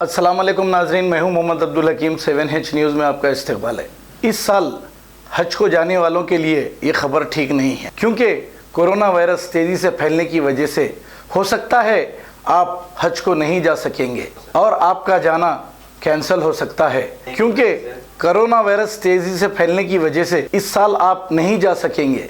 अस्सलाम वालेकुम नाजरीन, मैं हूं मोहम्मद अब्दुल हकीम। 7H न्यूज़ में आपका इस्तकबाल है। इस साल हज को जाने वालों के लिए ये खबर ठीक नहीं है, क्योंकि कोरोना वायरस तेज़ी से फैलने की वजह से हो सकता है आप हज को नहीं जा सकेंगे और आपका जाना कैंसिल हो सकता है। क्योंकि कोरोना वायरस तेज़ी से फैलने की वजह से इस साल आप नहीं जा सकेंगे।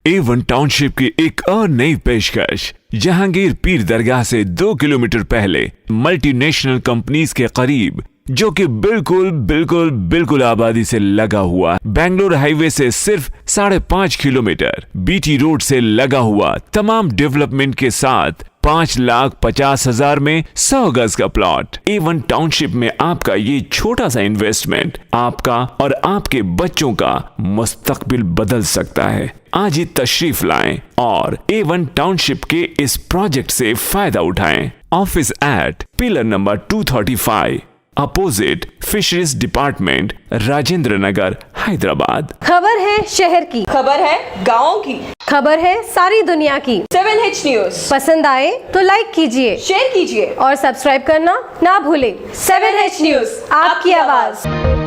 A1 टाउनशिप की एक और नई पेशकश। जहांगीर पीर दरगाह से 2 किलोमीटर पहले मल्टीनेशनल कंपनीज के करीब, जो कि बिल्कुल आबादी से लगा हुआ, बेंगलोर हाईवे से सिर्फ 5.5 किलोमीटर, बीटी रोड से लगा हुआ, तमाम डेवलपमेंट के साथ 5,50,000 में 100 गज का प्लॉट। A1 टाउनशिप में आपका ये छोटा सा इन्वेस्टमेंट आपका और आपके बच्चों का मुस्तकबिल बदल सकता है। आज ही तशरीफ लाएं और A1 टाउनशिप के इस प्रोजेक्ट से फायदा उठाएं। Office at pillar number 235 opposite fisheries department, Rajendra Nagar, Hyderabad. खबर है शहर की, खबर है गाँव की, खबर है सारी दुनिया की। 7H न्यूज़ पसंद आए तो लाइक कीजिए, शेयर कीजिए और सब्सक्राइब करना ना भूलें। 7H न्यूज़, आपकी आवाज।